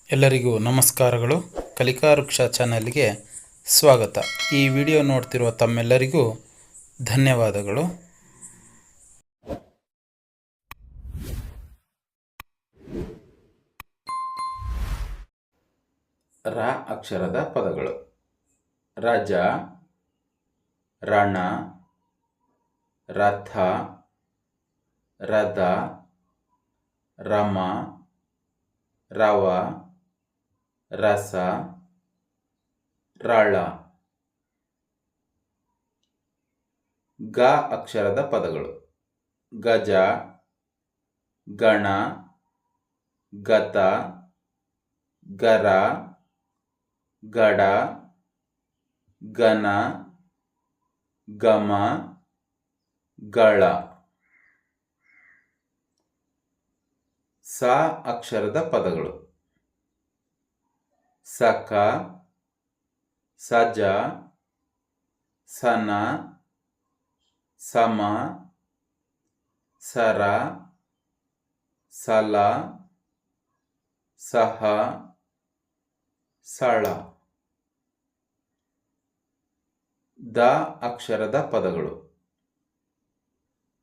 ಎಲ್ಲರಿಗೂ ನಮಸ್ಕಾರಗಳು. ಕಲಿಕಾ ವೃಕ್ಷ ಚಾನಲ್ಗೆ ಸ್ವಾಗತ. ಈ ವಿಡಿಯೋ ನೋಡ್ತಿರುವ ತಮ್ಮೆಲ್ಲರಿಗೂ ಧನ್ಯವಾದಗಳು. ರ ಅಕ್ಷರದ ಪದಗಳು: ರಜ, ರಣ, ರಥ, ರಥ, ರಮ, ರವ, ರಸ, ರಳ. ಗ ಅಕ್ಷರದ ಪದಗಳು: ಗಜ, ಗಣ, ಗತ, ಗರ, ಗಡ, ಗನ, ಗಮ, ಗಳ. ಸ ಅಕ್ಷರದ ಪದಗಳು: ಸಖ, ಸಜ, ಸನ, ಸಮ, ಸರ, ಸಲ, ಸಹ, ಸಳ. ದ ಅಕ್ಷರದ ಪದಗಳು: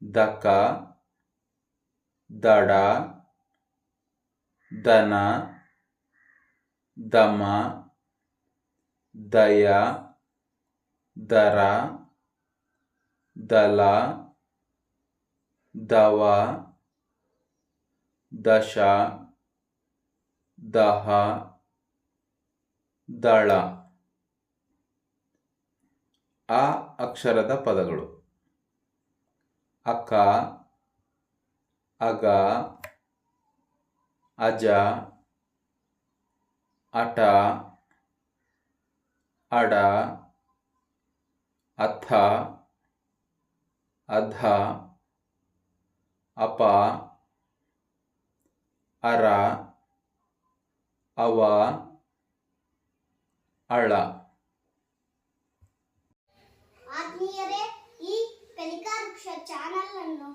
ದಕ, ದಡ, ದನ, ದಮ, ದಯ, ದರ, ದಲ, ದವ, ದಶ, ದಹ, ದಳ. ಆ ಅಕ್ಷರದ ಪದಗಳು: ಅಕ, ಅಗ, ಅಜ, ಅಟ, ಅಡ, ಅಥ, ಅಧ, ಅಪ, ಅರ, ಅವ, ಅಳ. ಆತ್ಮೀಯರೇ, ಈ ಕಲಿಕಾ ವೃಕ್ಷ ಚಾನೆಲ್ ಅನ್ನು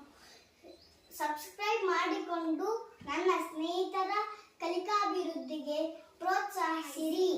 ಸಬ್ಸ್ಕ್ರೈಬ್ ಮಾಡಿಕೊಂಡು ನನ್ನ ಸ್ನೇಹಿತರ ಕಲಿಕಾಭಿವೃದ್ಧಿಗೆ ಪ್ರೋತ್ಸಾಹಿಸಿರಿ.